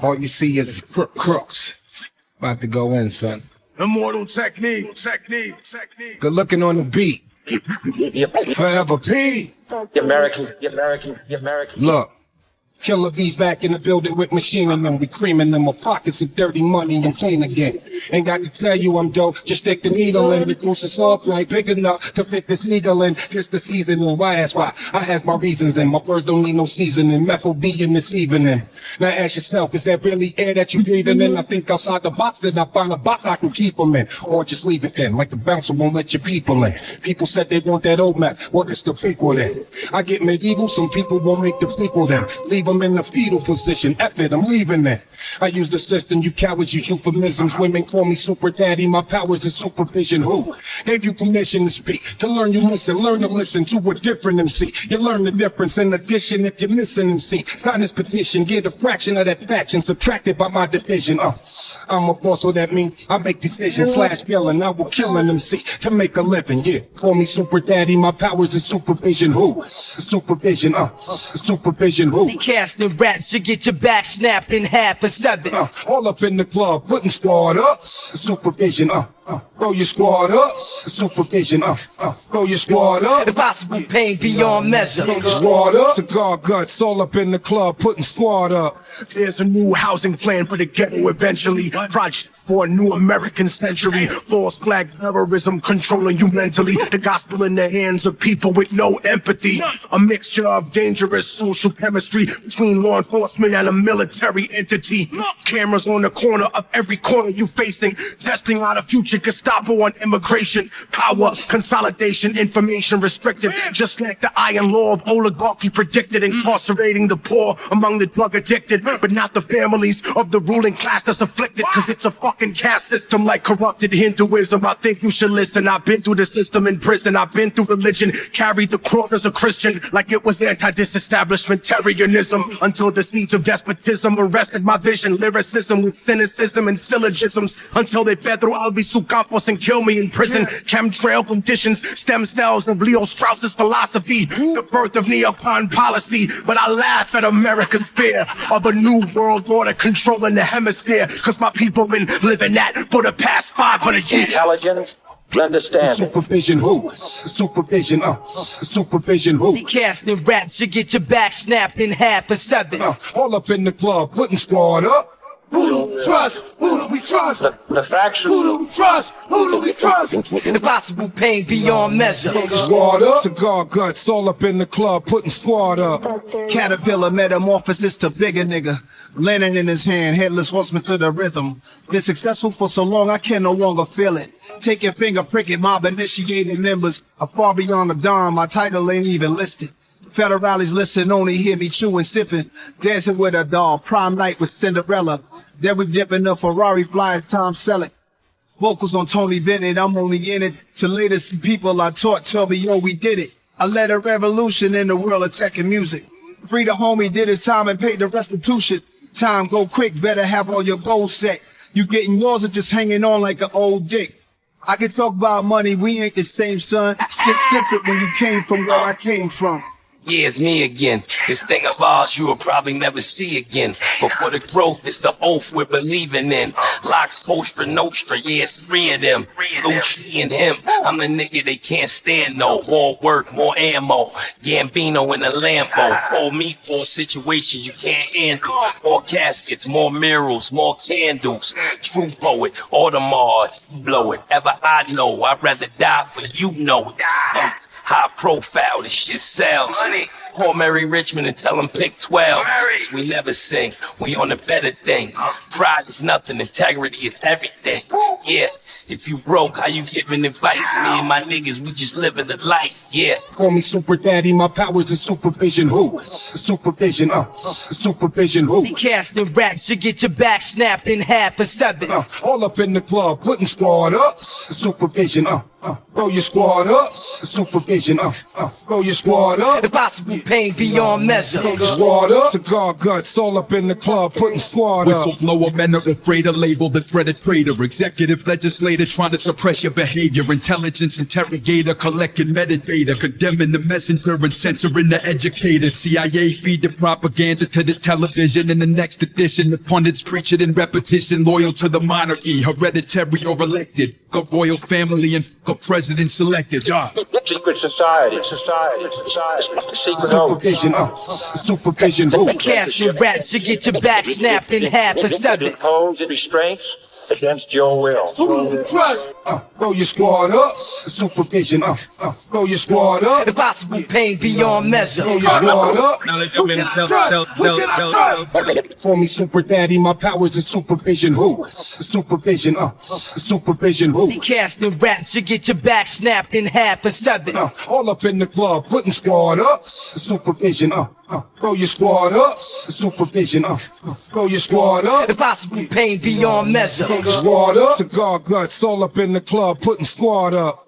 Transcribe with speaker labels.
Speaker 1: All you see is crooks. About to go in, son.
Speaker 2: Immortal technique.
Speaker 1: Good looking on the beat. Forever P.
Speaker 3: The American.
Speaker 1: Look. Killer bees back in the building with machine in them. We creaming them. My pockets of dirty money and clean again. Ain't got to tell you I'm dope. Just stick the needle in. The goose is soft like big enough to fit the seagull in. Just the seasoning. Why ask why? I has my reasons in. My words don't need no seasoning. Methyl D in this evening. Now ask yourself, is that really air that you breathing in? I think outside the box, then I find a box I can keep them in. Or just leave it in. Like the bouncer won't let your people in. People said they want that old map. Well, it's the prequel then. I get medieval. Some people won't make the prequel then. Leave them in the fetal position. F it, I'm leaving it. I use the system, you cowards use euphemisms. Women call me super daddy, my powers is supervision. Who gave you permission to speak? To learn you listen, learn to listen to a different MC. You learn the difference in addition if you're missing MC. Sign this petition, get a fraction of that faction subtracted by my division. I'm a boss, so that means I make decisions / yelling. I will kill an MC to make a living. Yeah, call me super daddy, my powers is supervision. Who? Supervision, supervision. Who?
Speaker 4: Casting raps, you get your back snapped in half or 7.
Speaker 1: All up in the club, putting squad up. Supervision, throw your squad up. Supervision, throw your squad up.
Speaker 4: Impossible pain beyond measure.
Speaker 1: Squad up. Cigar guts, all up in the club, putting squad up.
Speaker 2: There's a new housing plan for the ghetto eventually. Project for a new American century. False flag terrorism controlling you mentally. The gospel in the hands of people with no empathy. A mixture of dangerous social chemistry between law enforcement and a military entity. Cameras on the corner of every corner you facing. Testing out a future Gestapo on immigration. Power, consolidation, information restricted. Just like the iron law of oligarchy predicted. Incarcerating the poor among the drug addicted. But not the families of the ruling class that's afflicted. Cause it's a fucking caste system like corrupted Hinduism. I think you should listen. I've been through the system in prison. I've been through religion. Carried the cross as a Christian. Like it was anti-disestablishmentarianism. Until the seeds of despotism arrested my vision. Lyricism with cynicism and syllogisms. Until they fed through Albizu Campos and kill me in prison. Chemtrail conditions. Stem cells of Leo Strauss's philosophy. The birth of neocon policy. But I laugh at America's fear of a new world order controlling the hemisphere. Cause my people been living that for the past 500 years.
Speaker 3: Intelligence. Understand.
Speaker 1: Supervision who? Supervision, supervision who?
Speaker 4: Casting raps, you get your back snapped in half or 7.
Speaker 1: All up in the club, putting squad up.
Speaker 2: Who do we trust? Who do we trust?
Speaker 3: The faction.
Speaker 2: Who do we trust? Who do we trust?
Speaker 4: Impossible pain beyond measure.
Speaker 1: Squad up. Cigar guts, all up in the club, putting squad up.
Speaker 5: Caterpillar metamorphosis to bigger nigga. Lantern in his hand, headless horseman to the rhythm. Been successful for so long, I can no longer feel it. Take your finger, prick it, mob initiated members are far beyond the dawn, my title ain't even listed. Federales listen, only hear me chewing, sipping. Dancing with a doll, prom night with Cinderella. Then we dipping the Ferrari fly, Tom Selleck. Vocals on Tony Bennett, I'm only in it to later see people I taught tell me, yo, we did it. I led a revolution in the world of tech and music. Free the homie, did his time and paid the restitution. Time go quick, better have all your goals set. You getting yours or just hanging on like an old dick. I can talk about money, we ain't the same, son. It's just different when you came from where I came from.
Speaker 6: Yeah, it's me again. This thing of ours you will probably never see again. But for the growth, it's the oath we're believing in. Locks, Postra, Nostra, yeah, it's 3 of them. Lucci and him, I'm the nigga they can't stand no. More work, more ammo. Gambino in a Lambo. Hold me for a situation you can't handle. More caskets, more murals, more candles. True poet, Audemars, you blow it. Ever I know, I'd rather die for you know it. High profile, this shit sells. Call Mary Richmond and tell him pick 12. Cause we never sing, we on the better things. Pride is nothing, integrity is everything. Yeah, if you broke, how you giving advice? Me and my niggas, we just living the light, yeah.
Speaker 1: Call me super daddy, my powers is supervision who? Supervision, supervision who?
Speaker 4: Casting raps, you get your back snapped in half or 7.
Speaker 1: All up in the club, putting squad up. Supervision, Roll your squad up, supervision, roll your squad up.
Speaker 4: Impossible pain beyond measure.
Speaker 1: Roll your squad up, cigar guts all up in the club, putting squad up.
Speaker 7: Whistleblower men are afraid to label the threaded traitor. Executive legislator trying to suppress your behavior. Intelligence interrogator, collecting metadata. Condemning the messenger and censoring the educator. CIA feed the propaganda to the television. In the next edition, the pundits preach it in repetition. Loyal to the monarchy, hereditary or elected. A royal family and a president selected.
Speaker 3: Secret society. Secret oath.
Speaker 1: Supervision,
Speaker 4: Cast your rap to get your back snapped in half and seven.
Speaker 3: Impose restraints against your will.
Speaker 1: roll your squad up, supervision, roll your squad up.
Speaker 4: Impossible pain beyond measure.
Speaker 1: Roll your squad up. For me, super daddy, my powers is supervision. Who? Supervision, supervision. Who?
Speaker 4: Casting rap to get your back snapped in half and seven.
Speaker 1: All up in the club, putting squad up, supervision. Roll your squad up, supervision. Roll your squad up.
Speaker 4: Impossible pain beyond measure.
Speaker 1: Squad up, cigar guts all up in the club, putting squad up.